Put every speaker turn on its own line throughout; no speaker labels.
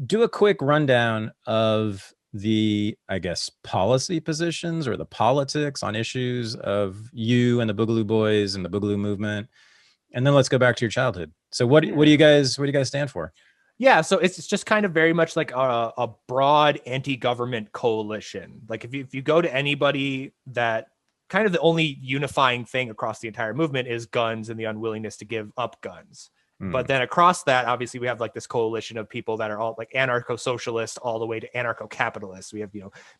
do a quick rundown of the, I guess, policy positions or the politics on issues of you and the Boogaloo Boys and the Boogaloo movement, and then let's go back to your childhood. So what do you guys stand for?
Yeah, so it's just kind of very much like a broad anti-government coalition. Like if you go to anybody, that kind of the only unifying thing across the entire movement is guns and the unwillingness to give up guns. But then across that, obviously, we have like this coalition of people that are all like anarcho-socialist all the way to anarcho-capitalists. We have,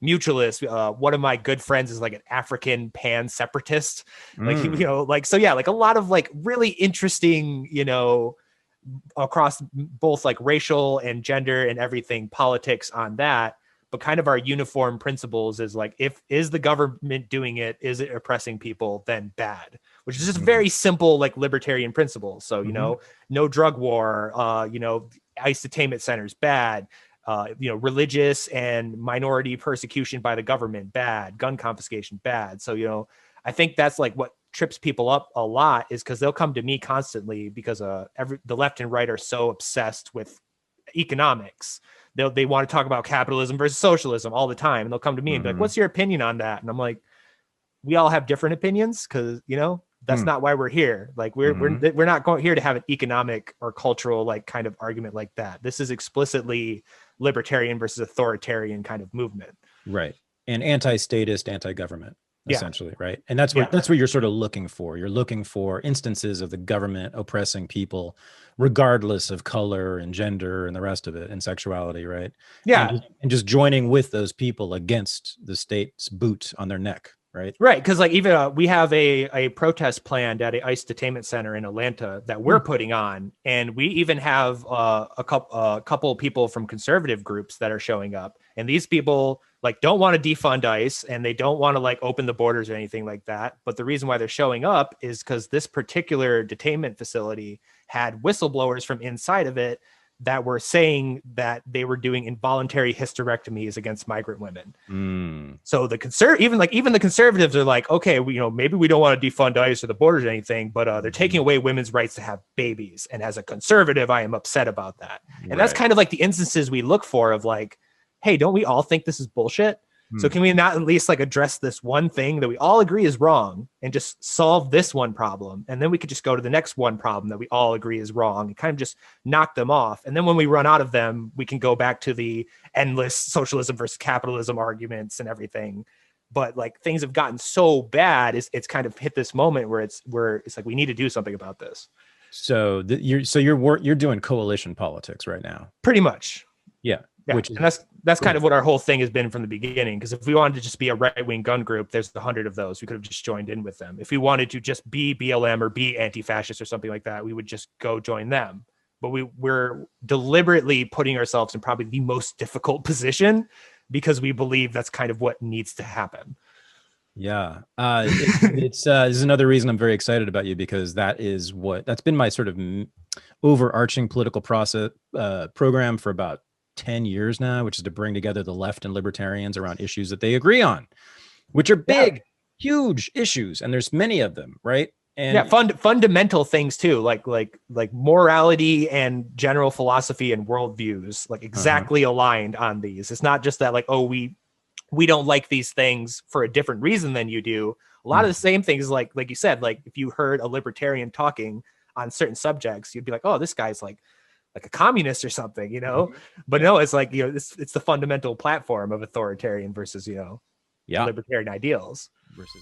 mutualists. One of my good friends is like an African pan-separatist. Like, like a lot of like really interesting, across both like racial and gender and everything, politics on that. But kind of our uniform principles is like, is the government doing it? Is it oppressing people? Then bad, which is just very simple, like libertarian principles. So, no drug war, ICE detainment centers, bad, religious and minority persecution by the government, bad, gun confiscation, bad. So, I think that's like what trips people up a lot, is because they'll come to me constantly because the left and right are so obsessed with economics. They want to talk about capitalism versus socialism all the time. And they'll come to me and be like, what's your opinion on that? And I'm like, we all have different opinions, because, that's not why we're here. Like we're not going here to have an economic or cultural like kind of argument like that. This is explicitly libertarian versus authoritarian kind of movement.
Right. And anti-statist, anti-government. Essentially, right? And that's what you're sort of looking for. You're looking for instances of the government oppressing people, regardless of color and gender and the rest of it, and sexuality, right?
Yeah.
And just joining with those people against the state's boot on their neck, right?
Right, because like even we have a protest planned at a ICE detainment center in Atlanta that we're putting on, and we even have a couple people from conservative groups that are showing up, and these people like don't want to defund ICE and they don't want to like open the borders or anything like that. But the reason why they're showing up is because this particular detainment facility had whistleblowers from inside of it that were saying that they were doing involuntary hysterectomies against migrant women. So even the conservatives are like, okay, maybe we don't want to defund ICE or the borders or anything, but they're taking away women's rights to have babies. And as a conservative, I am upset about that. And that's kind of like the instances we look for of like, hey, don't we all think this is bullshit? So can we not at least like address this one thing that we all agree is wrong and just solve this one problem? And then we could just go to the next one problem that we all agree is wrong and kind of just knock them off. And then when we run out of them, we can go back to the endless socialism versus capitalism arguments and everything. But like things have gotten so bad, it's kind of hit this moment where it's like we need to do something about this.
So you're doing coalition politics right now.
Pretty much.
Yeah.
And that's kind of what our whole thing has been from the beginning. Because if we wanted to just be a right-wing gun group, there's 100 of those. We could have just joined in with them. If we wanted to just be BLM or be anti-fascist or something like that, we would just go join them. But we're deliberately putting ourselves in probably the most difficult position because we believe that's kind of what needs to happen.
Yeah. This is another reason I'm very excited about you, because that's been my sort of overarching political process program for about 10 years now, which is to bring together the left and libertarians around issues that they agree on, which are big, huge issues. And there's many of them, right? And
fundamental things too, like morality and general philosophy and worldviews, like exactly aligned on these. It's not just that like, oh, we don't like these things for a different reason than you do. A lot of the same things, like you said, like if you heard a libertarian talking on certain subjects, you'd be like, oh, this guy's like a communist or something, but no, it's like, it's the fundamental platform of authoritarian versus, libertarian ideals
versus